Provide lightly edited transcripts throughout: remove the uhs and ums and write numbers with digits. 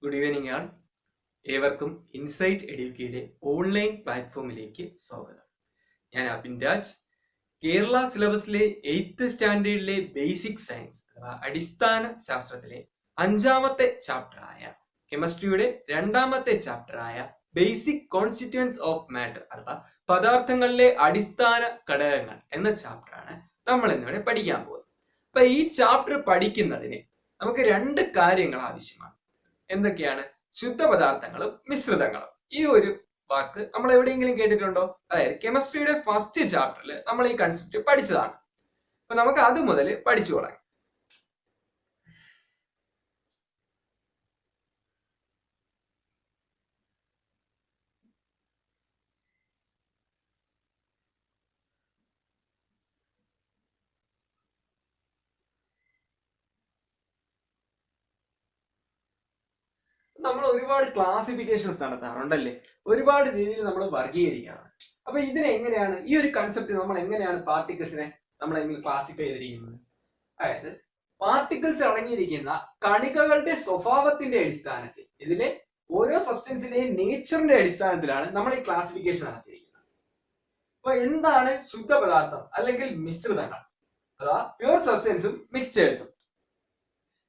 Good evening ആൾ. ഏവർക്കും insight എഡ്യൂക്കയുടെ online പ്ലാറ്റ്ഫോമിലേക്ക് സ്വാഗതം. ഞാൻ അബിൻ രാജ്. കേരള സിലബസിലെ 8th സ്റ്റാൻഡേർഡിലെ ബേസിക് സയൻസ് അഥവാ അടിസ്ഥാന ശാസ്ത്രത്തിലെ 5ാമത്തെ ചാപ്റ്ററായ കെമിസ്ട്രിയുടെ 2ാമത്തെ ചാപ്റ്ററായ ബേസിക് കോൺസ്റ്റിറ്റ്യൂവൻസ് ഓഫ് മാറ്റർ അഥവാ പദാർത്ഥങ്ങളിലെ അടിസ്ഥാന ഘടകങ്ങൾ എന്ന ചാപ്റ്ററാണ് നമ്മൾ ഇന്നിവിടെ പഠിക്കാൻ പോകുന്നത്. അപ്പൊ ഈ ചാപ്റ്റർ പഠിക്കുന്നതിന് നമുക്ക് 2 കാര്യങ്ങൾ ആവശ്യമാണ്. എന്തൊക്കെയാണ്? ശുദ്ധപദാർത്ഥങ്ങളും മിശ്രിതങ്ങളും. ഈ ഒരു വാക്ക് നമ്മൾ എവിടെയെങ്കിലും കേട്ടിട്ടുണ്ടോ? അതായത് കെമിസ്ട്രിയുടെ ഫസ്റ്റ് ചാപ്റ്ററിൽ നമ്മൾ ഈ കൺസെപ്റ്റ് പഠിച്ചതാണ്. അപ്പൊ നമുക്ക് അത് മുതൽ പഠിച്ചു തുടങ്ങാം. നമ്മൾ ഒരുപാട് ക്ലാസിഫിക്കേഷൻസ് നടത്താറുണ്ടല്ലേ, ഒരുപാട് രീതിയിൽ നമ്മൾ വർഗീകരിക്കാറ്. അപ്പൊ ഇതിനെങ്ങനെയാണ് ഈ ഒരു കൺസെപ്റ്റ് നമ്മൾ എങ്ങനെയാണ് പാർട്ടിക്കിൾസിനെ നമ്മൾ എങ്ങനെ ക്ലാസിഫൈ ചെയ്തിരിക്കുന്നത്? അതായത് പാർട്ടിക്കിൾസ് അടങ്ങിയിരിക്കുന്ന കണികകളുടെ സ്വഭാവത്തിന്റെ അടിസ്ഥാനത്തിൽ, ഇതിലെ ഓരോ സബ്സ്റ്റൻസിന്റെയും നേച്ചറിന്റെ അടിസ്ഥാനത്തിലാണ് നമ്മൾ ഈ ക്ലാസിഫിക്കേഷൻ നടത്തിയിരിക്കുന്നത്. അപ്പൊ എന്താണ് ശുദ്ധപദാർത്ഥം അല്ലെങ്കിൽ മിശ്രിതങ്ങൾ അഥവാ പ്യുവർ സബ്സ്റ്റൻസും മിക്സ്ചേഴ്സും?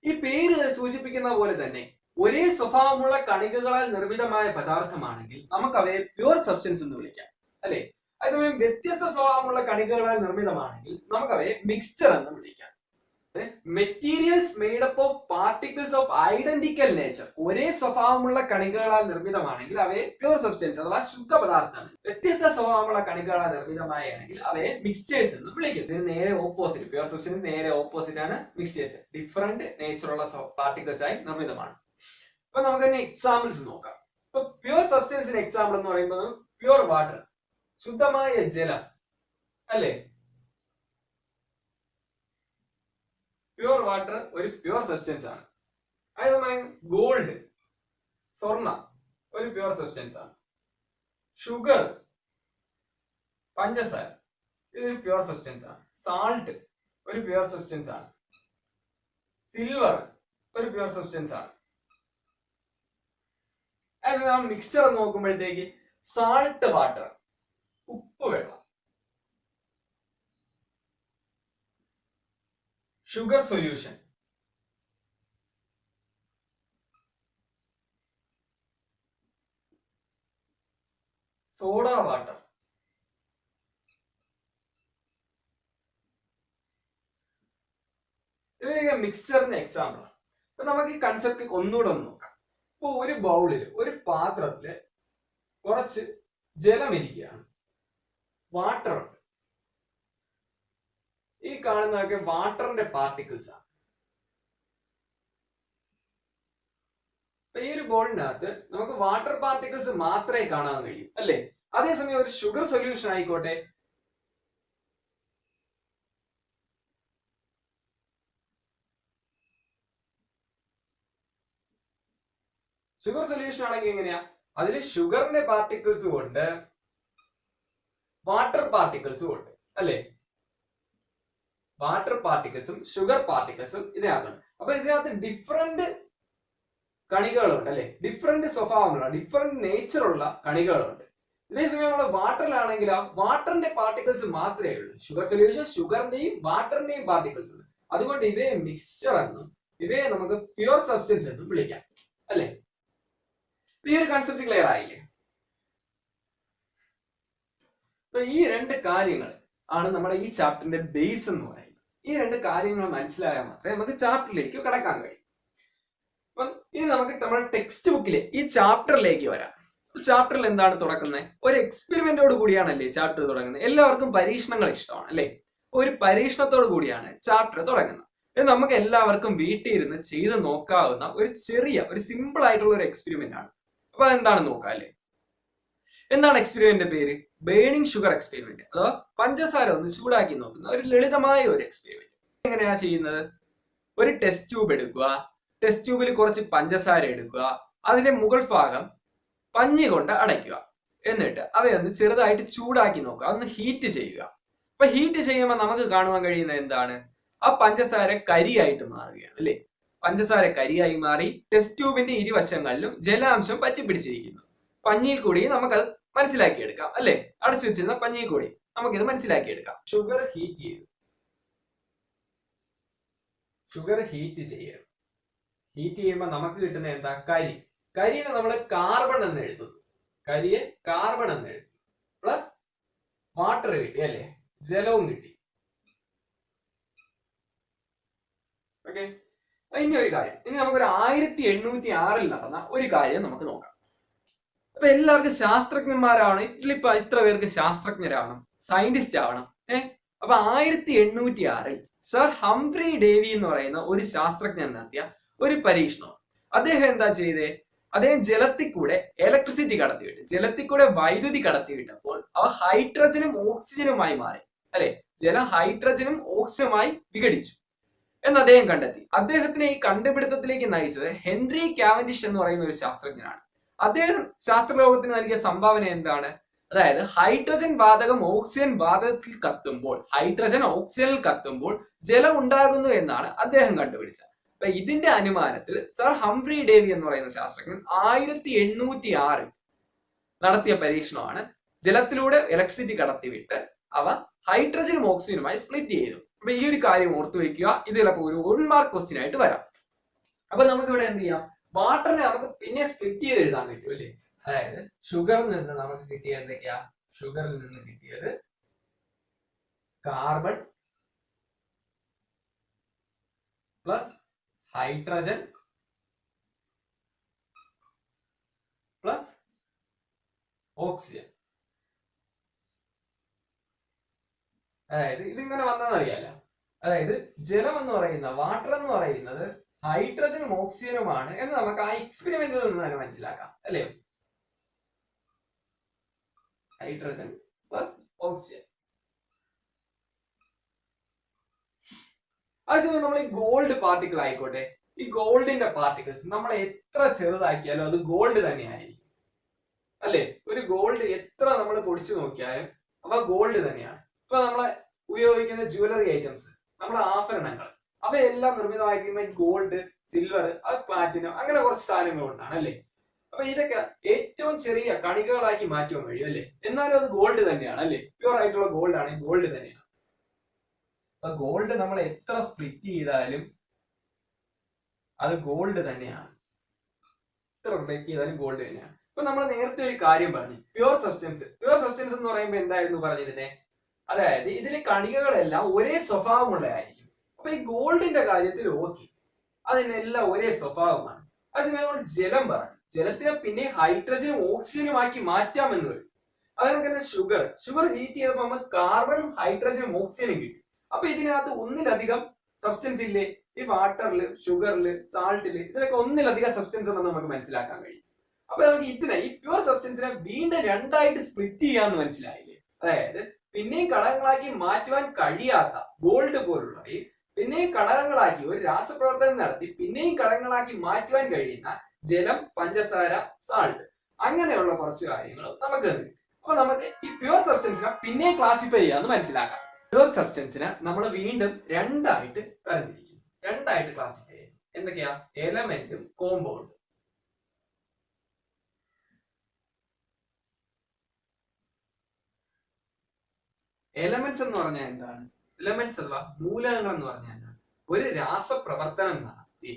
ഈ പേര് സൂചിപ്പിക്കുന്ന പോലെ തന്നെ ഒരേ സ്വഭാവമുള്ള കണികകളാൽ നിർമ്മിതമായ പദാർത്ഥമാണെങ്കിൽ നമുക്ക് അവയെ പ്യുവർ സബ്സ്റ്റൻസ് എന്ന് വിളിക്കാം, അല്ലെ? അതേസമയം വ്യത്യസ്ത സ്വഭാവമുള്ള കണികകളാൽ നിർമ്മിതമാണെങ്കിൽ നമുക്ക് അവയെ മിക്സ്ചർ എന്ന് വിളിക്കാം. Materials made up of particles of identical nature, ഒരേ സ്വഭാവമുള്ള കണികകളാൽ നിർമ്മിതമാണെങ്കിൽ അവയെ പ്യുവർ സബ്സ്റ്റൻസ് അഥവാ ശുദ്ധ പദാർത്ഥമാണ്. വ്യത്യസ്ത സ്വഭാവമുള്ള കണികകളാൽ നിർമ്മിതമായാണെങ്കിൽ അവയെ മിക്സ്ചേഴ്സ് എന്ന് വിളിക്കും. ഇതിന് നേരെ ഓപ്പോസിറ്റ്, പ്യുവർ സബ്സ്റ്റൻസ് നേരെ ഓപ്പോസിറ്റ് ആണ് മിക്സ്ചേഴ്സ്. ഡിഫറെന്റ് നേച്ചറുള്ള പാർട്ടിക്കിൾസ് ആയി നിർമ്മിതമാണ്. അപ്പൊ നമുക്ക് തന്നെ എക്സാമ്പിൾസ് നോക്കാം. ഇപ്പൊ പ്യുവർ സബ്സ്റ്റൻസിന് എക്സാമ്പിൾ എന്ന് പറയുന്നത് പ്യുവർ വാട്ടർ, ശുദ്ധമായ ജലം, അല്ലെ? പ്യുവർ വാട്ടർ ഒരു പ്യുവർ സബ്സ്റ്റൻസ് ആണ്. അതായത് ഗോൾഡ്, സ്വർണം ഒരു പ്യുവർ സബ്സ്റ്റൻസ് ആണ്. ഷുഗർ, പഞ്ചസാര, ഇതൊരു പ്യുവർ സബ്സ്റ്റൻസ് ആണ്. സാൾട്ട് ഒരു പ്യുവർ സബ്സ്റ്റൻസ് ആണ്. സിൽവർ ഒരു പ്യുവർ സബ്സ്റ്റൻസ് ആണ്. നമ്മൾ മിക്സ്ചർ നോക്കുമ്പോഴത്തേക്ക് സാൾട്ട് വാട്ടർ, ഉപ്പ് വെള്ളം, ഷുഗർ സൊല്യൂഷൻ, സോഡ വാട്ടർ, ഇവയൊക്കെ മിക്സ്ചറിന്റെ എക്സാമ്പിൾ ആണ്. അപ്പൊ നമുക്ക് ഈ കൺസെപ്റ്റ് ഒന്നുകൂടെ ഒന്ന് നോക്കാം. ഇപ്പൊ ഒരു ബൗളില്, ഒരു പാത്രത്തില് കുറച്ച് ജലം ഇരിക്കുകയാണ്, വാട്ടർ ഉണ്ട്. ഈ കാണുന്നതൊക്കെ വാട്ടറിന്റെ പാർട്ടിക്കിൾസ് ആണ്. ഈ ഒരു ബോളിനകത്ത് നമുക്ക് വാട്ടർ പാർട്ടിക്കിൾസ് മാത്രമേ കാണാൻ കഴിയൂ, അല്ലെ? അതേസമയം ഒരു ഷുഗർ സൊല്യൂഷൻ ആയിക്കോട്ടെ, ഷുഗർ സൊല്യൂഷൻ ആണെങ്കിൽ എങ്ങനെയാ? അതിൽ ഷുഗറിന്റെ പാർട്ടിക്കിൾസും ഉണ്ട്, വാട്ടർ പാർട്ടിക്കിൾസും ഉണ്ട്, അല്ലെ? വാട്ടർ പാർട്ടിക്കിൾസും ഷുഗർ പാർട്ടിക്കിൾസും ഇതിനകത്തുണ്ട്. അപ്പൊ ഇതിനകത്ത് ഡിഫറെന്റ് കണികകളുണ്ട്, അല്ലെ? ഡിഫറെന്റ് സ്വഭാവമുള്ള, ഡിഫറെന്റ് നേച്ചറുള്ള കണികകളുണ്ട്. ഇതേസമയം നമ്മൾ വാട്ടറിലാണെങ്കിൽ ആ വാട്ടറിന്റെ പാർട്ടിക്കിൾസ് മാത്രമേ ഉള്ളൂ. ഷുഗർ സൊല്യൂഷൻ ഷുഗറിന്റെയും വാട്ടറിന്റെയും പാർട്ടിക്കിൾസ് ഉണ്ട്. അതുകൊണ്ട് ഇവയെ മിക്സ്ചർ എന്നും ഇവയെ നമുക്ക് പ്യുവർ സബ്സ്റ്റൻസ് എന്നും വിളിക്കാം, അല്ലെ? ഈ ഒരു കൺസെപ്റ്റ് ക്ലിയർ ആയില്ലേ? അപ്പൊ ഈ 2 കാര്യങ്ങൾ ആണ് നമ്മുടെ ഈ ചാപ്റ്ററിന്റെ ബേസ് എന്ന് പറയുന്നത്. ഈ 2 കാര്യങ്ങൾ മനസ്സിലായാൽ മാത്രമേ നമുക്ക് ചാപ്റ്ററിലേക്ക് കടക്കാൻ കഴിയും. അപ്പൊ ഇനി നമുക്ക് നമ്മുടെ ടെക്സ്റ്റ് ബുക്കിലെ ഈ ചാപ്റ്ററിലേക്ക് വരാം. ചാപ്റ്ററിൽ എന്താണ് തുടങ്ങുന്നത്? ഒരു എക്സ്പെരിമെന്റോട് കൂടിയാണല്ലേ ചാപ്റ്റർ തുടങ്ങുന്നത്. എല്ലാവർക്കും പരീക്ഷണങ്ങൾ ഇഷ്ടമാണ്, അല്ലെ? ഒരു പരീക്ഷണത്തോട് കൂടിയാണ് ചാപ്റ്റർ തുടങ്ങുന്നത്. ഇത് നമുക്ക് എല്ലാവർക്കും വീട്ടിൽ ഇരുന്ന് ചെയ്ത് നോക്കാവുന്ന ഒരു ചെറിയ, ഒരു സിമ്പിൾ ആയിട്ടുള്ള ഒരു എക്സ്പെരിമെന്റ് ആണ്. അപ്പൊ അതെന്താണെന്ന് നോക്കാം, അല്ലെ? എന്താണ് എക്സ്പെരിമെന്റിന്റെ പേര്? ബേണിംഗ് ഷുഗർ എക്സ്പെരിമെന്റ്, അഥവാ പഞ്ചസാര ഒന്ന് ചൂടാക്കി നോക്കുന്ന ഒരു ലളിതമായ ഒരു എക്സ്പെരിമെന്റ്. എങ്ങനെയാ ചെയ്യുന്നത്? ഒരു ടെസ്റ്റ് ട്യൂബ് എടുക്കുക, ടെസ്റ്റ് ട്യൂബിൽ കുറച്ച് പഞ്ചസാര എടുക്കുക, അതിന്റെ മുകൾ ഭാഗം പഞ്ഞി കൊണ്ട് അടയ്ക്കുക, എന്നിട്ട് അവയൊന്ന് ചെറുതായിട്ട് ചൂടാക്കി നോക്കുക, ഒന്ന് ഹീറ്റ് ചെയ്യുക. അപ്പൊ ഹീറ്റ് ചെയ്യുമ്പോൾ നമുക്ക് കാണുവാൻ കഴിയുന്നത് എന്താണ്? ആ പഞ്ചസാര കരിയായിട്ട് മാറുകയാണ്, അല്ലെ? പഞ്ചസാര കരിയായി മാറി. ടെസ്റ്റ് ട്യൂബിന്റെ ഇരുവശങ്ങളിലും ജലാംശം പറ്റിപ്പിടിച്ചിരിക്കുന്നു. പഞ്ഞിയിൽ കൂടി നമുക്കത് മനസ്സിലാക്കിയെടുക്കാം അല്ലെ? അടച്ചു വെച്ചിരുന്ന പഞ്ഞിയിൽ കൂടി നമുക്കിത് മനസ്സിലാക്കിയെടുക്കാം. ഷുഗർ ഹീറ്റ് ചെയ്തു. ഷുഗർ ഹീറ്റ് ചെയ്യണം. ഹീറ്റ് ചെയ്യുമ്പോൾ നമുക്ക് കിട്ടുന്ന എന്താ? കരി. കരിനെ നമ്മൾ കാർബൺ എന്ന് എഴുതുന്നു. കരിയെ കാർബൺ എന്ന് എഴുതുന്നു. പ്ലസ് വാട്ടർ കിട്ടി അല്ലെ? ജലവും കിട്ടി. ഓക്കെ. ഇനി ഒരു കാര്യം, ഇനി നമുക്കൊരു 1806 നടന്ന ഒരു കാര്യം നമുക്ക് നോക്കാം. അപ്പൊ എല്ലാവർക്കും ശാസ്ത്രജ്ഞന്മാരാണ്, ഇത്ര പേർക്ക് ശാസ്ത്രജ്ഞരാവണം, സയന്റിസ്റ്റ് ആവണം. അപ്പൊ 1806 സർ ഹംഫ്രി ഡേവി എന്ന് പറയുന്ന ഒരു ശാസ്ത്രജ്ഞൻ നടത്തിയ ഒരു പരീക്ഷണം. അദ്ദേഹം എന്താ ചെയ്തേ? അദ്ദേഹം ജലത്തിൽ കൂടെ ഇലക്ട്രിസിറ്റി കടത്തിവിട്ട്, ജലത്തിൽ കൂടെ വൈദ്യുതി കടത്തിവിട്ടപ്പോൾ അവ ഹൈഡ്രജനും ഓക്സിജനുമായി മാറി അല്ലെ? ജലം ഹൈഡ്രജനും ഓക്സിജനുമായി വിഘടിച്ചു എന്ന് അദ്ദേഹം കണ്ടെത്തി. അദ്ദേഹത്തിനെ ഈ കണ്ടുപിടുത്തത്തിലേക്ക് നയിച്ചത് ഹെൻറി കാവൻഡിഷ് എന്ന് പറയുന്ന ഒരു ശാസ്ത്രജ്ഞനാണ്. അദ്ദേഹം ശാസ്ത്രലോകത്തിന് നൽകിയ സംഭാവന എന്താണ്? അതായത് ഹൈഡ്രജൻ വാതകം ഓക്സിജൻ വാതകത്തിൽ കത്തുമ്പോൾ, ഹൈഡ്രജൻ ഓക്സിജനിൽ കത്തുമ്പോൾ ജലം ഉണ്ടാകുന്നു എന്നാണ് അദ്ദേഹം കണ്ടുപിടിച്ചത്. അപ്പൊ ഇതിന്റെ അനുമാനത്തിൽ സർ ഹംഫ്രി ഡേവി എന്ന് പറയുന്ന ശാസ്ത്രജ്ഞൻ 1806 നടത്തിയ പരീക്ഷണമാണ് ജലത്തിലൂടെ ഇലക്ട്രിസിറ്റി കടത്തിവിട്ട് അവ ഹൈഡ്രജനും ഓക്സിജനുമായി സ്പ്ലിറ്റ് ചെയ്തു. അപ്പൊ ഈ ഒരു കാര്യം ഓർത്തു വെക്കുക. ഇത് ചിലപ്പോൾ ഒരു 1 മാർക്ക് ക്വസ്റ്റ്യൻ ആയിട്ട് വരാം. അപ്പൊ നമുക്ക് ഇവിടെ എന്ത് ചെയ്യാം? വാട്ടറിനെ നമുക്ക് പിന്നെ സ്പ്ലിറ്റ് ചെയ്ത് എഴുതാൻ പറ്റും അല്ലേ? അതായത് ഷുഗറിൽ നിന്ന് നമുക്ക് കിട്ടിയത് എന്തൊക്കെയാ? ഷുഗറിൽ നിന്ന് കിട്ടിയത് carbon plus hydrogen plus oxygen. അതായത് ഇതിങ്ങനെ വന്നതെന്നറിയാലോ. അതായത് ജലം എന്ന് പറയുന്ന, വാട്ടർ എന്ന് പറയുന്നത് ഹൈഡ്രജനും ഓക്സിജനുമാണ് എന്ന് നമുക്ക് ആ എക്സ്പെരിമെന്റിൽ നിന്ന് തന്നെ മനസ്സിലാക്കാം അല്ലേ? Hydrogen plus oxygen. അതേസമയം നമ്മൾ ഈ ഗോൾഡ് പാർട്ടിക്കിൾ ആയിക്കോട്ടെ, ഈ ഗോൾഡിന്റെ പാർട്ടിക്കിൾസ് നമ്മൾ എത്ര ചെറുതാക്കിയാലും അത് ഗോൾഡ് തന്നെയായിരിക്കും അല്ലെ? ഒരു ഗോൾഡ് എത്ര നമ്മൾ പൊടിച്ചു നോക്കിയാലും അവ ഗോൾഡ് തന്നെയാണ്. ഇപ്പൊ നമ്മളെ ഉപയോഗിക്കുന്ന ജ്വല്ലറി ഐറ്റംസ്, നമ്മുടെ ആഭരണങ്ങൾ, അവയെല്ലാം നിർമ്മിതമായിരിക്കുന്ന ഗോൾഡ്, സിൽവർ, അത് പ്ലാറ്റിനം, അങ്ങനെ കുറച്ച് സാധനങ്ങൾ കൊണ്ടാണ് അല്ലെ? അപ്പൊ ഇതൊക്കെ ഏറ്റവും ചെറിയ കണികകളാക്കി മാറ്റുവാൻ കഴിയും അല്ലെ? എന്നാലും അത് ഗോൾഡ് തന്നെയാണ് അല്ലെ? പ്യൂർ ആയിട്ടുള്ള ഗോൾഡ് ആണ്, ഗോൾഡ് തന്നെയാണ്. അപ്പൊ ഗോൾഡ് നമ്മൾ എത്ര സ്പ്ലിറ്റ് ചെയ്താലും അത് ഗോൾഡ് തന്നെയാണ്. എത്ര ബ്രേക്ക് ചെയ്താലും ഗോൾഡ് തന്നെയാണ്. ഇപ്പൊ നമ്മൾ നേരത്തെ ഒരു കാര്യം പറഞ്ഞു, പ്യൂർ സബ്സ്റ്റൻസ്. പ്യൂർ സബ്സ്റ്റൻസ് എന്ന് പറയുമ്പോൾ എന്തായിരുന്നു പറഞ്ഞിരുന്നേ? അതായത് ഇതിലെ കണികകളെല്ലാം ഒരേ സ്വഭാവമുള്ളതായിരിക്കും. അപ്പൊ ഈ ഗോൾഡിന്റെ കാര്യത്തിൽ ഓക്കെ, അതിനെല്ലാം ഒരേ സ്വഭാവമാണ്. അതേസമയം നമ്മൾ ജലം പറഞ്ഞു, ജലത്തിനെ പിന്നെ ഹൈഡ്രജനും ഓക്സിജനും ആക്കി മാറ്റാമെന്ന് വരും. അതുകൊണ്ട് തന്നെ ഷുഗർ ഹീറ്റ് ചെയ്തപ്പോൾ നമുക്ക് കാർബണും ഹൈഡ്രജനും ഓക്സിജനും കിട്ടും. അപ്പൊ ഇതിനകത്ത് ഒന്നിലധികം സബ്സ്റ്റൻസ് ഇല്ലേ? ഈ വാട്ടറില്, ഷുഗറില്, സാൾട്ടില്, ഇതിലൊക്കെ ഒന്നിലധികം സബ്സ്റ്റൻസ് ഉണ്ടെന്ന് നമുക്ക് മനസ്സിലാക്കാൻ കഴിയും. അപ്പൊ നമുക്ക് ഇതിനെ, ഈ പ്യൂർ സബ്സ്റ്റൻസിനെ വീണ്ടും രണ്ടായിട്ട് സ്പ്ലിറ്റ് ചെയ്യാന്ന് മനസ്സിലായില്ലേ? അതായത് പിന്നെയും ഘടകങ്ങളാക്കി മാറ്റുവാൻ കഴിയാത്ത ഗോൾഡ് പോലുള്ളവയും പിന്നെയും ഘടകങ്ങളാക്കി ഒരു രാസപ്രവർത്തനം നടത്തി പിന്നെയും ഘടകങ്ങളാക്കി മാറ്റുവാൻ കഴിയുന്ന ജലം, പഞ്ചസാര, സാൾട്ട്, അങ്ങനെയുള്ള കുറച്ച് കാര്യങ്ങൾ നമുക്ക് ഉണ്ട്. അപ്പൊ നമുക്ക് ഈ പ്യൂർ സബ്സ്റ്റൻസിനെ പിന്നെയും ക്ലാസിഫൈ ചെയ്യാന്ന് മനസ്സിലാക്കാം. പ്യൂർ സബ്സ്റ്റൻസിനെ നമ്മൾ വീണ്ടും രണ്ടായിട്ട് തരംതിരിക്കും, രണ്ടായിട്ട് ക്ലാസിഫൈ ചെയ്യും. എന്തൊക്കെയാ? എലമെന്റും കോമ്പൗണ്ടും. എലമെന്റ്സ് എന്ന് പറഞ്ഞാൽ എന്താണ്? എലമെന്റ്സ് അഥവാ മൂലകങ്ങൾ എന്ന് പറഞ്ഞാൽ എന്താണ്? ഒരു രാസപ്രവർത്തനം നടത്തി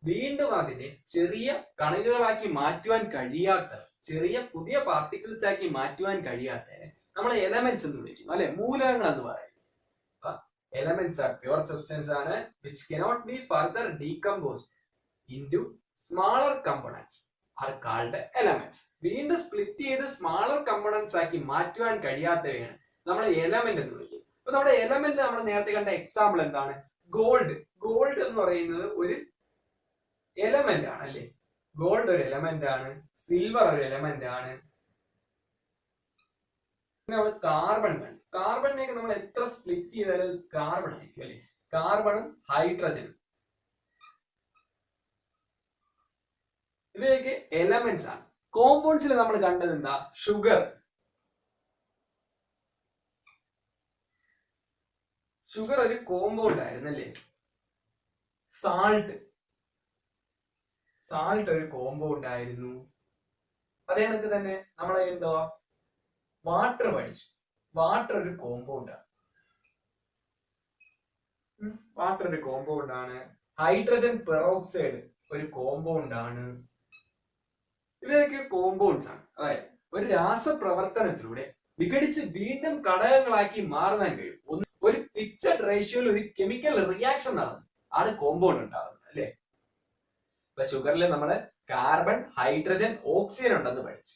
വീണ്ടും അതിനെ ചെറിയ കണികകളാക്കി മാറ്റുവാൻ കഴിയാത്ത, ചെറിയ പുതിയ പാർട്ടിക്കിൾസ് ആക്കി മാറ്റുവാൻ കഴിയാത്ത നമ്മൾ എലമെന്റ്സ് എന്ന് വിളിക്കും അല്ലെ? മൂലകങ്ങൾ എന്ന് പറയും. Elements are pure substance ആണ് which cannot be further decomposed into smaller components are called elements. വീണ്ടും സ്പ്ലിറ്റ് ചെയ്ത് സ്മാളർ കമ്പോണൻസ് ആക്കി മാറ്റുവാൻ കഴിയാത്തവയാണ് നമ്മൾ എലമെന്റ് എന്ന് വിളിക്കും. അപ്പൊ നമ്മുടെ എലമെന്റ് നമ്മൾ നേരത്തെ കണ്ട എക്സാമ്പിൾ എന്താണ്? ഗോൾഡ്. ഗോൾഡ് എന്ന് പറയുന്നത് ഒരു എലമെന്റ് ആണ് അല്ലെ? ഗോൾഡ് ഒരു എലമെന്റ് ആണ്, സിൽവർ ഒരു എലമെന്റ് ആണ്. നമ്മൾ കാർബൺ കണ്ടു. കാർബണിനെയൊക്കെ നമ്മൾ എത്ര സ്പ്ലിറ്റ് ചെയ്താലും കാർബൺ ആയിരിക്കും അല്ലെ? കാർബണും ഹൈഡ്രജനും ഇവയൊക്കെ എലമെന്റ്സ് ആണ്. കോമ്പൗണ്ട്സിൽ നമ്മൾ കണ്ടത് എന്താ? ഷുഗർ. ഷുഗർ ഒരു കോമ്പൗണ്ട് ആയിരുന്നു അല്ലേ? സാൾട്ട്, സാൾട്ട് ഒരു കോമ്പൗണ്ട് ആയിരുന്നു. അതേ കണക്ക് തന്നെ നമ്മളെ എന്തോ വാട്ടർ പഠിച്ചു. വാട്ടർ ഒരു കോമ്പൗണ്ട് ആണ്. വാട്ടർ ഒരു കോമ്പൗണ്ട് ആണ്. ഹൈഡ്രജൻ പെറോക്സൈഡ് ഒരു കോമ്പൗണ്ട് ആണ്. ഇവയൊക്കെ കോമ്പൗണ്ട്സ് ആണ്. അതായത് ഒരു രാസപ്രവർത്തനത്തിലൂടെ വിഘടിച്ച് വീണ്ടും ഘടകങ്ങളാക്കി മാറാൻ കഴിയും. ഒരു ഫിക്സഡ് റേഷ്യോയിൽ ഒരു കെമിക്കൽ റിയാക്ഷൻ നടന്നു ആണ് കോമ്പൗണ്ട് ഉണ്ടാകുന്നത് അല്ലെ. ഇപ്പൊ ഷുഗറിൽ നമ്മള് കാർബൺ, ഹൈഡ്രജൻ, ഓക്സിജൻ ഉണ്ടെന്ന് പഠിച്ചു.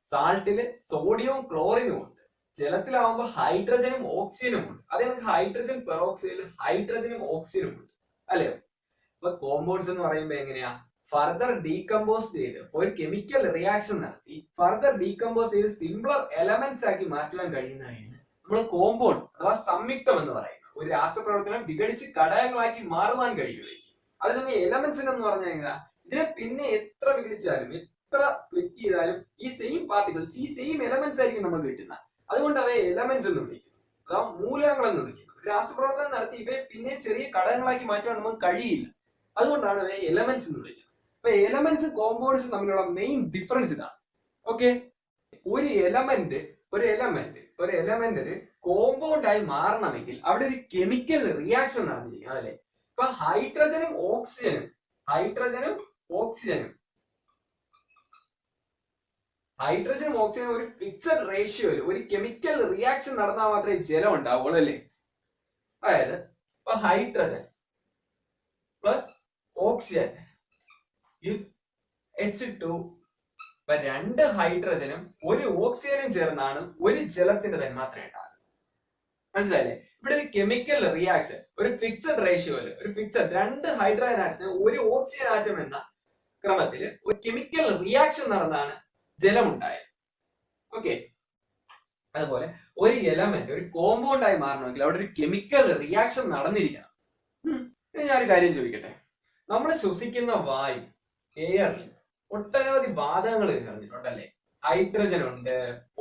സാൾട്ടില് സോഡിയവും ക്ലോറിനും ഉണ്ട്. ജലത്തിലാവുമ്പോൾ ഹൈഡ്രജനും ഓക്സിജനും ഉണ്ട്. അതേ നമുക്ക് ഹൈഡ്രജൻ പെറോക്സൈഡിൽ ഹൈഡ്രജനും ഓക്സിജനും ഉണ്ട് അല്ലയോ. അപ്പൊ കോമ്പൗണ്ട്സ് എന്ന് പറയുമ്പോൾ എങ്ങനെയാ, ഫർദർ ഡീകമ്പോസ് ചെയ്ത് ഒരു കെമിക്കൽ റിയാക്ഷൻ നടത്തി ഫർദർ ഡീകമ്പോസ് ചെയ്ത് സിംപ്ലർ എലമെന്റ്സ് ആക്കി മാറ്റുവാൻ കഴിയുന്നതാണ് നമ്മൾ കോമ്പൗണ്ട് അഥവാ സംയുക്തം എന്ന് പറയുന്നത്. ഒരു രാസപ്രവർത്തനം വിഘടിച്ച് ഘടകങ്ങളാക്കി മാറുവാൻ കഴിയുമായിരിക്കും. അതേസമയം എലമെന്റ്സ് എന്ന് പറഞ്ഞാൽ എങ്ങനെയാ, ഇതിനെ പിന്നെ എത്ര വിഘടിച്ചാലും എത്ര സ്പ്ലിറ്റ് ചെയ്താലും ഈ സെയിം പാർട്ടിക്കിൾസ് ഈ സെയിം എലമെന്റ്സ് ആയിരിക്കും നമുക്ക് കിട്ടുന്നത്. അതുകൊണ്ട് അവയെ എലമെന്റ്സ് എന്ന് വിളിക്കുന്നു, അഥവാ മൂലകങ്ങൾ എന്ന് വിളിക്കുന്നു. രാസപ്രവർത്തനം നടത്തി ഇവയെ പിന്നെ ചെറിയ ഘടകങ്ങളാക്കി മാറ്റുവാൻ നമുക്ക് കഴിയില്ല. അതുകൊണ്ടാണ് അവയെ എലമെന്റ്സ് എന്ന് വിളിക്കുന്നത്. അപ്പൊ എലമെന്റ്സ് കോമ്പൗണ്ട്സ് തമ്മിലുള്ള മെയിൻ ഡിഫറൻസ് ഇതാണ്. ഓക്കെ, ഒരു എലമെന്റ് ഒരു കോമ്പൗണ്ട് ആയി മാറണമെങ്കിൽ അവിടെ ഒരു കെമിക്കൽ റിയാക്ഷൻ നടന്നിരിക്കണം അല്ലെ. ഇപ്പൊ ഹൈഡ്രജനും ഓക്സിജനും ഒരു ഫിക്സഡ് റേഷ്യോയിൽ ഒരു കെമിക്കൽ റിയാക്ഷൻ നടന്നാൽ മാത്രമേ ജലം ഉണ്ടാവുള്ളൂ അല്ലേ. അതായത് ഇപ്പൊ ഹൈഡ്രജൻ പ്ലസ് ഓക്സിജൻ H2. ഇപ്പൊ രണ്ട് ഹൈഡ്രജനും ഒരു ഓക്സിജനും ചേർന്നാണ് ഒരു ജലത്തിന്റെ തന്മാത്ര ഉണ്ടാകുന്നത്. മനസ്സിലായില്ലേ. ഇവിടെ ഒരു കെമിക്കൽ റിയാക്ഷൻ ഒരു ഫിക്സഡ് റേഷ്യോയില് രണ്ട് ഹൈഡ്രജൻ ആറ്റം ഒരു ഓക്സിജൻ ആറ്റം എന്ന ക്രമത്തിൽ ഒരു കെമിക്കൽ റിയാക്ഷൻ നടന്നാണ് ജലം ഉണ്ടായത്. ഓക്കെ, അതുപോലെ ഒരു എലമെന്റ് ഒരു കോമ്പൗണ്ട് ആയി മാറണമെങ്കിൽ അവിടെ ഒരു കെമിക്കൽ റിയാക്ഷൻ നടന്നിരിക്കണം. ഞാനൊരു കാര്യം ചോദിക്കട്ടെ, നമ്മൾ ശ്വസിക്കുന്ന വായു എയറിൽ ഒട്ടനവധി വാതകങ്ങൾ ചേർന്നിട്ടുണ്ടല്ലേ. ഹൈഡ്രജൻ ഉണ്ട്,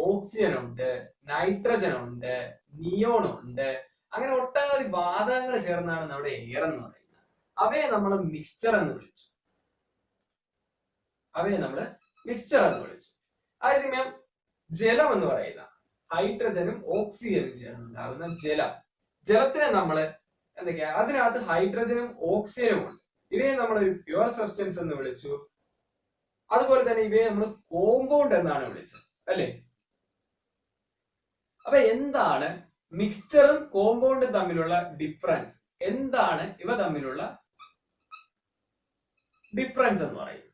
ഓക്സിജൻ ഉണ്ട്, നൈട്രജൻ ഉണ്ട്, നിയോൺ ഉണ്ട്. അങ്ങനെ ഒട്ടനവധി വാതകങ്ങൾ ചേർന്നാണ് നമ്മുടെ എയർ എന്ന് പറയുന്നത്. അവയെ നമ്മൾ മിക്സ്ചർ എന്ന് വിളിച്ചു. അതേസമയം ജലം എന്ന് പറയുന്ന ഹൈഡ്രജനും ഓക്സിജനും ചേർന്നുണ്ടാകുന്ന ജലത്തിനെ നമ്മൾ എന്തൊക്കെയാ, അതിനകത്ത് ഹൈഡ്രജനും ഓക്സിജനും ഉണ്ട്. ഇവയെ നമ്മൾ ഒരു പ്യുവർ സബ്സ്റ്റൻസ് എന്ന് വിളിച്ചു. അതുപോലെ തന്നെ ഇവയെ നമ്മൾ കോമ്പൗണ്ട് എന്നാണ് വിളിച്ചത് അല്ലെ. അപ്പൊ എന്താണ് മിക്സ്ചറും കോമ്പൗണ്ടും തമ്മിലുള്ള ഡിഫറൻസ്? എന്താണ് ഇവ തമ്മിലുള്ള ഡിഫറൻസ് എന്ന് പറയുന്നത്?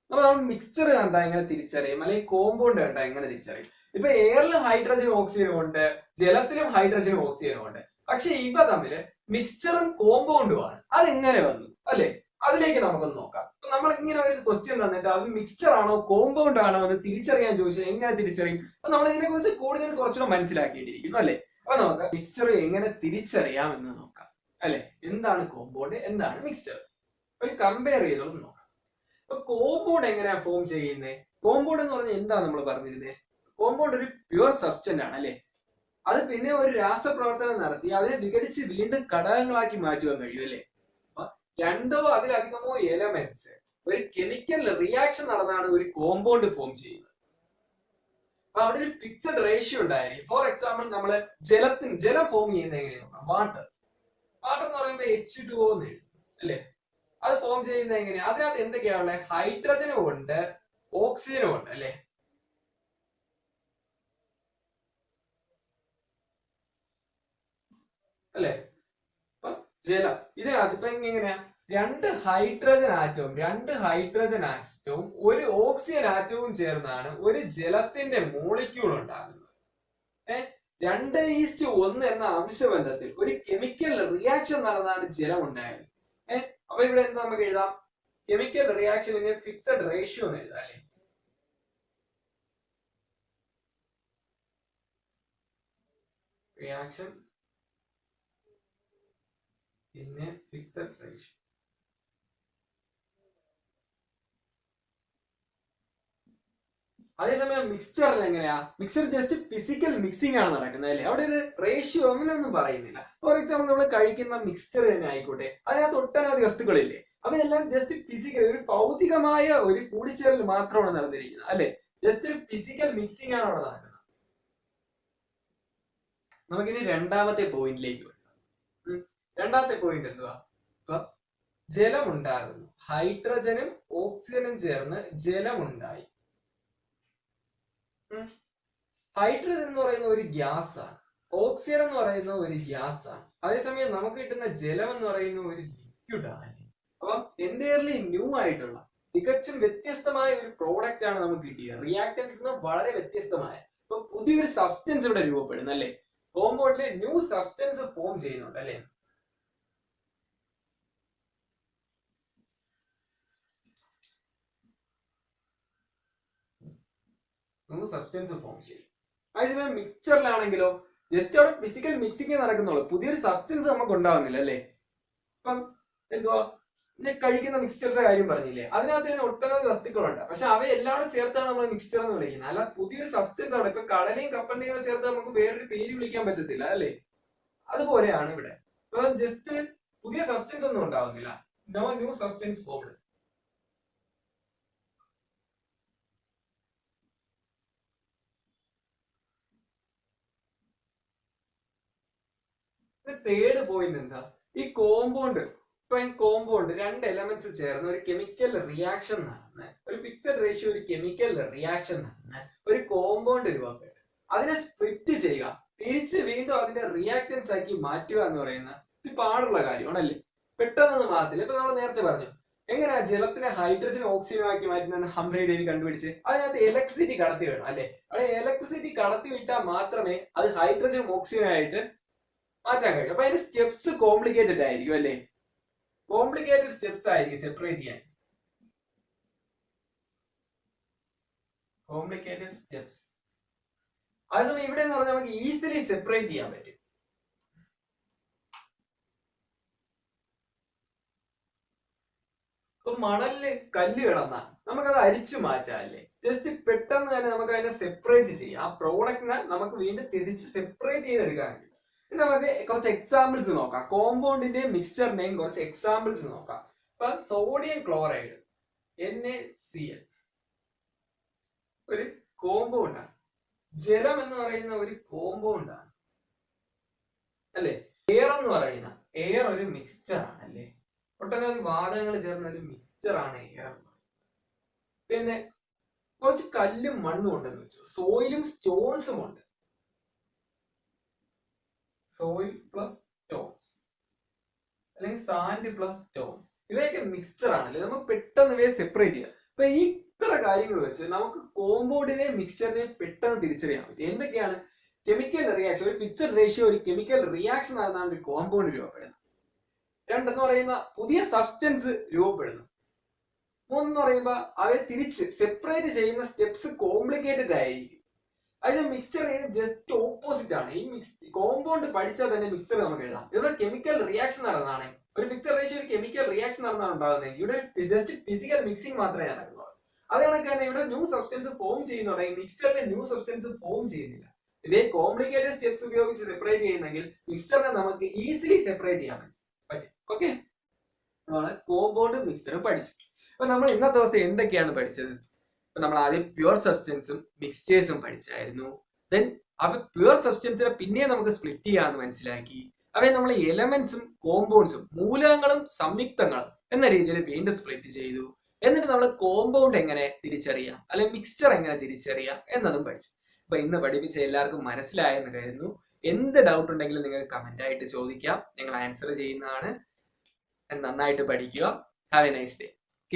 നമ്മൾ മിക്സ്ചർ കണ്ടാ എങ്ങനെ തിരിച്ചറിയും, അല്ലെങ്കിൽ കോമ്പൗണ്ട് കണ്ടാ എങ്ങനെ തിരിച്ചറിയും? ഇപ്പൊ എയറിൽ ഹൈഡ്രജനും ഓക്സിജനും ഉണ്ട്, ജലത്തിലും ഹൈഡ്രജനും ഓക്സിജനും ഉണ്ട്. പക്ഷെ ഇവ തമ്മില് മിക്സ്ചറും കോമ്പൗണ്ടുമാണ്. അതെങ്ങനെ വന്നു അല്ലെ? അതിലേക്ക് നമുക്കൊന്ന് നോക്കാം. നമ്മൾ ഇങ്ങനെ ഒരു ക്വസ്റ്റ്യൻ തന്നിട്ട് അത് മിക്സ്ചർ ആണോ കോമ്പൗണ്ട് ആണോ എന്ന് തിരിച്ചറിയാൻ ചോദിച്ചാൽ എങ്ങനെ തിരിച്ചറിയും? അപ്പൊ നമ്മൾ ഇതിനെ കുറിച്ച് കുറച്ചുകൂടെ മനസ്സിലാക്കേണ്ടിയിരിക്കുന്നു അല്ലെ. അപ്പൊ നമുക്ക് മിക്സ്ചർ എങ്ങനെ തിരിച്ചറിയാം എന്ന് നോക്കാം അല്ലെ. എന്താണ് കോമ്പൗണ്ട്, എന്താണ് മിക്സ്ചർ, ഒരു കമ്പയർ ചെയ്തോളൂ നോക്കാം. അപ്പൊ കോമ്പൗണ്ട് എങ്ങനെയാ ഫോം ചെയ്യുന്നത്? കോമ്പൗണ്ട് എന്ന് പറഞ്ഞാൽ എന്താ നമ്മൾ പറഞ്ഞിരുന്നത്? കോമ്പൗണ്ട് ഒരു പ്യുവർ സബ്സ്റ്റന്റ് ആണ് അല്ലെ. അത് പിന്നെ ഒരു രാസപ്രവർത്തനം നടത്തി അതിനെ വിഘടിച്ച് വീണ്ടും ഘടകങ്ങളാക്കി മാറ്റുവാൻ കഴിയും അല്ലെ. രണ്ടോ അതിലധികമോ എലമെന്റ്സ് ഒരു കെമിക്കൽ റിയാക്ഷൻ നടന്നാണ് ഒരു കോമ്പൗണ്ട് ഫോം ചെയ്യുന്നത്. അപ്പൊ അവിടെ ഒരു ഫിക്സഡ് റേഷ്യോ ഉണ്ടായിരിക്കും. ഫോർ എക്സാമ്പിൾ നമ്മള് ജലം ഫോം ചെയ്യുന്നത് എങ്ങനെയാണ്? വാട്ടർ എന്ന് പറയുമ്പോൾ H2O എന്ന് എഴുതും അല്ലെ. അത് ഫോം ചെയ്യുന്നത് എങ്ങനെയാ? അതിനകത്ത് എന്തൊക്കെയാണുള്ളത്? ഹൈഡ്രജനും ഉണ്ട്, ഓക്സിജനും ഉണ്ട് അല്ലെ. ജലം ഇതിനകത്ത് ഇപ്പൊ എങ്ങനെയാ, രണ്ട് ഹൈഡ്രജൻ ആറ്റവും ഒരു ഓക്സിജൻ ആറ്റവും ചേർന്നാണ് ഒരു ജലത്തിന്റെ മോളിക്യൂൾ ഉണ്ടാകുന്നത്. 2:1 എന്ന അംശബന്ധത്തിൽ ഒരു കെമിക്കൽ റിയാക്ഷൻ നടന്നാണ് ജലം ഉണ്ടായത്. അപ്പൊ ഇവിടെ എന്താ നമുക്ക് എഴുതാം? കെമിക്കൽ റിയാക്ഷന് ഫിക്സഡ് റേഷ്യോ എന്ന് എഴുതാം അല്ലെ. റിയാക്ഷൻ പിന്നെ ഫിക്സഡ് റേഷ്യോ. അതേസമയം മിക്സ്ചറിൽ എങ്ങനെയാ? മിക്സ്ചർ ജസ്റ്റ് ഫിസിക്കൽ മിക്സിംഗ് ആണ് നടക്കുന്നത് അല്ലെ. അവിടെ ഒരു റേഷ്യോ അങ്ങനെയൊന്നും പറയുന്നില്ല. ഫോർ എക്സാമ്പിൾ നമ്മൾ കഴിക്കുന്ന മിക്സ്ചർ തന്നെ ആയിക്കോട്ടെ, അതിനകത്ത് ഒട്ടനവധി വസ്തുക്കളില്ലേ. അപ്പൊ എല്ലാം ജസ്റ്റ് ഫിസിക്കൽ, ഒരു ഭൗതികമായ ഒരു കൂടിച്ചേരൽ മാത്രമാണ് നടന്നിരിക്കുന്നത് അല്ലെ. ജസ്റ്റ് ഒരു ഫിസിക്കൽ മിക്സിംഗ് ആണ് അവിടെ നടക്കുന്നത്. നമുക്കിനി രണ്ടാമത്തെ പോയിന്റിലേക്ക് വരാം. രണ്ടാമത്തെ പോയിന്റ് എന്തുവാ? ഇപ്പൊ ജലമുണ്ടാകുന്നു, ഹൈഡ്രജനും ഓക്സിജനും ചേർന്ന് ജലമുണ്ടായി. ഹൈഡ്രജൻ എന്ന് പറയുന്ന ഒരു ഗ്യാസ് ആണ്, ഓക്സിജൻ എന്ന് പറയുന്ന ഒരു ഗ്യാസ് ആണ്. അതേസമയം നമുക്ക് കിട്ടുന്ന ജലം എന്ന് പറയുന്ന ഒരു ലിക്വിഡ് ആണ്. അപ്പം എൻറ്റയർലി ന്യൂ ആയിട്ടുള്ള തികച്ചും വ്യത്യസ്തമായ ഒരു പ്രോഡക്റ്റ് ആണ് നമുക്ക് കിട്ടിയത്. റിയാക്ടൻസ് വളരെ വ്യത്യസ്തമായ, ഇപ്പൊ പുതിയൊരു സബ്സ്റ്റൻസ് ഇവിടെ രൂപപ്പെടുന്നു അല്ലെ. കോമ്പൗണ്ടിലെ ന്യൂ സബ്സ്റ്റൻസ് ഫോം ചെയ്യുന്നുണ്ട് അല്ലെ. ന്യൂ സബ്സ്റ്റൻസ് ഫോം ചെയ്യും. അതേസമയം മിക്സ്ചറിലാണെങ്കിലോ ജസ്റ്റ് അവിടെ ഫിസിക്കൽ മിക്സിംഗ് നടക്കുന്നുള്ളൂ, പുതിയൊരു സബ്സ്റ്റൻസ് നമുക്ക് ഉണ്ടാവുന്നില്ല അല്ലെ. ഇപ്പം എന്തുവാ, കഴിക്കുന്ന മിക്സ്ചറിന്റെ കാര്യം പറഞ്ഞില്ലേ, അതിനകത്ത് തന്നെ ഒട്ടനവധി വസ്തുക്കളുണ്ട്. പക്ഷെ അവയെല്ലാം ചേർത്താണ് നമ്മൾ മിക്സ്ചർ എന്ന് വിളിക്കുന്നത്. അല്ല പുതിയൊരു സബ്സ്റ്റൻസ് ആണ്. ഇപ്പൊ കടലയും കപ്പലിനെയും ചേർത്ത് നമുക്ക് വേറൊരു പേര് വിളിക്കാൻ പറ്റത്തില്ല അല്ലെ. അതുപോലെയാണ് ഇവിടെ. ഇപ്പൊ ജസ്റ്റ് പുതിയ സബ്സ്റ്റൻസ് ഒന്നും ഉണ്ടാവുന്നില്ല, no new substance formed. Third point എന്താ, ഈ കോമ്പൗണ്ട്. ഇപ്പൊ കോമ്പൗണ്ട് രണ്ട് എലമെന്റ്സ് ചേർന്ന് ഒരു കെമിക്കൽ റിയാക്ഷൻ നടന്ന്, ഒരു ഫിക്സഡ് റേഷ്യോ ഒരു കെമിക്കൽ റിയാക്ഷൻ നടന്ന് ഒരു കോമ്പൗണ്ട് രൂപപ്പെട്ടു. അതിനെ സ്പ്ലിറ്റ് ചെയ്യുക, തിരിച്ച് വീണ്ടും അതിന്റെ റിയാക്ടൻസ് ആക്കി മാറ്റുക എന്ന് പറയുന്ന ഇത് പാടുള്ള കാര്യമാണല്ലേ. പെട്ടെന്നൊന്നും മാറത്തില്ല. ഇപ്പൊ നമ്മൾ നേരത്തെ പറഞ്ഞു എങ്ങനെയാ ജലത്തിനെ ഹൈഡ്രജൻ ഓക്സിജൻ ആക്കി മാറ്റുന്ന ഹംഫ്രി ഡേവി കണ്ടുപിടിച്ച്. അതിനകത്ത് ഇലക്ട്രിസിറ്റി കടത്തി വേണം അല്ലെ. അവിടെ ഇലക്ട്രിസിറ്റി കടത്തി വിട്ടാൽ മാത്രമേ അത് ഹൈഡ്രജൻ ഓക്സിജൻ ആയിട്ട് മാറ്റാൻ കഴിയും. അപ്പൊ അതിന്റെ സ്റ്റെപ്സ് കോംപ്ലിക്കേറ്റഡ് ആയിരിക്കും അല്ലെ. കോംപ്ലിക്കേറ്റഡ് സ്റ്റെപ്സ് ആയിരിക്കും സെപ്പറേറ്റ് ചെയ്യാൻ. Complicated steps. അതേസമയം ഇവിടെ എന്ന് പറഞ്ഞാൽ നമുക്ക് ഈസിലി സെപ്പറേറ്റ് ചെയ്യാൻ പറ്റും. ഇപ്പൊ മണലില് കല്ല് കിടന്നാ നമുക്കത് അരിച്ചു മാറ്റാം അല്ലേ. ജസ്റ്റ് പെട്ടെന്ന് തന്നെ നമുക്ക് അതിനെ സെപ്പറേറ്റ് ചെയ്യാം. ആ പ്രോഡക്റ്റിനെ നമുക്ക് വീണ്ടും തിരിച്ച് സെപ്പറേറ്റ് ചെയ്തെടുക്കാൻ കഴിയും. നമുക്ക് കുറച്ച് എക്സാമ്പിൾസ് നോക്കാം. കോമ്പൗണ്ടിന്റെയും മിക്സ്ചറിന്റെയും കുറച്ച് എക്സാമ്പിൾസ് നോക്കാം. ഇപ്പൊ സോഡിയം ക്ലോറൈഡ് NaCl ഒരു കോമ്പൗണ്ടാണ്. ജലം എന്ന് പറയുന്ന ഒരു കോമ്പൗണ്ടാണ് അല്ലെ. എയർ എന്ന് പറയുന്ന എയർ ഒരു മിക്സ്ചർ ആണ് അല്ലെ. ഒട്ടനവധി വാതകങ്ങൾ ചേർന്ന ഒരു മിക്സ്ചർ ആണ് എയർ. പിന്നെ കുറച്ച് കല്ലും മണ്ണും ഉണ്ടെന്ന് വെച്ചു. സോയിലും സ്റ്റോൺസും ഉണ്ട്. സോയിൽ പ്ലസ് സ്റ്റോൺസ് അല്ലെങ്കിൽ സാൻഡ് പ്ലസ് സ്റ്റോൺസ്, ഇവയൊക്കെ മിക്സ്ചർ ആണല്ലേ. നമുക്ക് പെട്ടെന്ന് ഇവയെ സെപ്പറേറ്റ് ചെയ്യാം. അപ്പൊ ഈ ഇത്ര കാര്യങ്ങൾ വെച്ച് നമുക്ക് കോമ്പൗണ്ടിനെയും മിക്സ്ചറിനെയും പെട്ടെന്ന് തിരിച്ചറിയാൻ പറ്റും. എന്തൊക്കെയാണ്? കെമിക്കൽ റിയാക്ഷൻ, ഒരു ഫിക്സഡ് റേഷ്യോ ഒരു കെമിക്കൽ റിയാക്ഷൻ നടന്നാണ് ഒരു കോമ്പൗണ്ട് രൂപപ്പെടുന്നത്. രണ്ടെന്ന് പറയുന്ന പുതിയ സബ്സ്റ്റൻസ് രൂപപ്പെടുന്നു. മൂന്നെന്ന് പറയുമ്പോൾ അവയെ തിരിച്ച് സെപ്പറേറ്റ് ചെയ്യുന്ന സ്റ്റെപ്സ് കോംപ്ലിക്കേറ്റഡ് ആയിരിക്കും. അതിന് മിക്സ്ചർ ജസ്റ്റ് ഓപ്പോസിറ്റ് ആണ്. ഈ കോമ്പൗണ്ട് പഠിച്ചാൽ തന്നെ മിക്സ്ചർ നമുക്ക് എഴുതാം. ഇവിടെ കെമിക്കൽ റിയാക്ഷൻ നടന്നതാണ്, ഒരു ഫിക്സഡ് റേഷ്യോ ഒരു കെമിക്കൽ റിയാക്ഷൻ നടന്നാണ് ഉണ്ടാകുന്നത്. ഇവിടെ ജസ്റ്റ് ഫിസിക്കൽ മിക്സിംഗ് മാത്രമേ നടക്കുന്നുള്ളൂ. അത് കണക്ക് തന്നെ ഇവിടെ ന്യൂ സബ്സ്റ്റൻസ് ഫോം ചെയ്യുന്നുണ്ടെങ്കിൽ മിക്സ്ചറിന്റെ ന്യൂ സബ്സ്റ്റൻസ് ഫോം ചെയ്യുന്നില്ല. ഇതേ കോംപ്ലിക്കേറ്റഡ് സ്റ്റെപ്സ് ഉപയോഗിച്ച് സെപ്പറേറ്റ് ചെയ്യുന്നെങ്കിൽ മിക്സ്ചറിനെ നമുക്ക് ഈസിലി സെപ്പറേറ്റ് ചെയ്യാൻ പറ്റും. ഓക്കെ, കോമ്പൗണ്ട് മിക്സ്ചറും പഠിച്ചു. അപ്പൊ നമ്മൾ ഇന്നത്തെ ദിവസം എന്തൊക്കെയാണ് പഠിച്ചത്? നമ്മൾ ആദ്യം പ്യുവർ സബ്സ്റ്റൻസും മിക്സ്ചേഴ്സും പഠിച്ചായിരുന്നു. ദെൻ അവ പ്യുവർ സബ്സ്റ്റൻസിനെ പിന്നെ നമുക്ക് സ്പ്ലിറ്റ് ചെയ്യാമെന്ന് മനസ്സിലാക്കി. അവയെ നമ്മൾ എലമെന്റ്സും കോമ്പൗണ്ട്സും മൂലകങ്ങളും സംയുക്തങ്ങളും എന്ന രീതിയിൽ വീണ്ടും സ്പ്ലിറ്റ് ചെയ്തു. എന്നിട്ട് നമ്മൾ കോമ്പൗണ്ട് എങ്ങനെ തിരിച്ചറിയാം, അല്ലെങ്കിൽ മിക്സ്ചർ എങ്ങനെ തിരിച്ചറിയാം എന്നതും പഠിച്ചു. അപ്പൊ ഇന്ന് പഠിപ്പിച്ച എല്ലാവർക്കും മനസ്സിലായെന്ന് കരുതുന്നു. എന്ത് ഡൗട്ട് ഉണ്ടെങ്കിലും നിങ്ങൾ കമന്റ് ആയിട്ട് ചോദിക്കാം, നിങ്ങൾ ആൻസർ ചെയ്യുന്നതാണ്. നന്നായിട്ട് പഠിക്കുക. Have A nice day.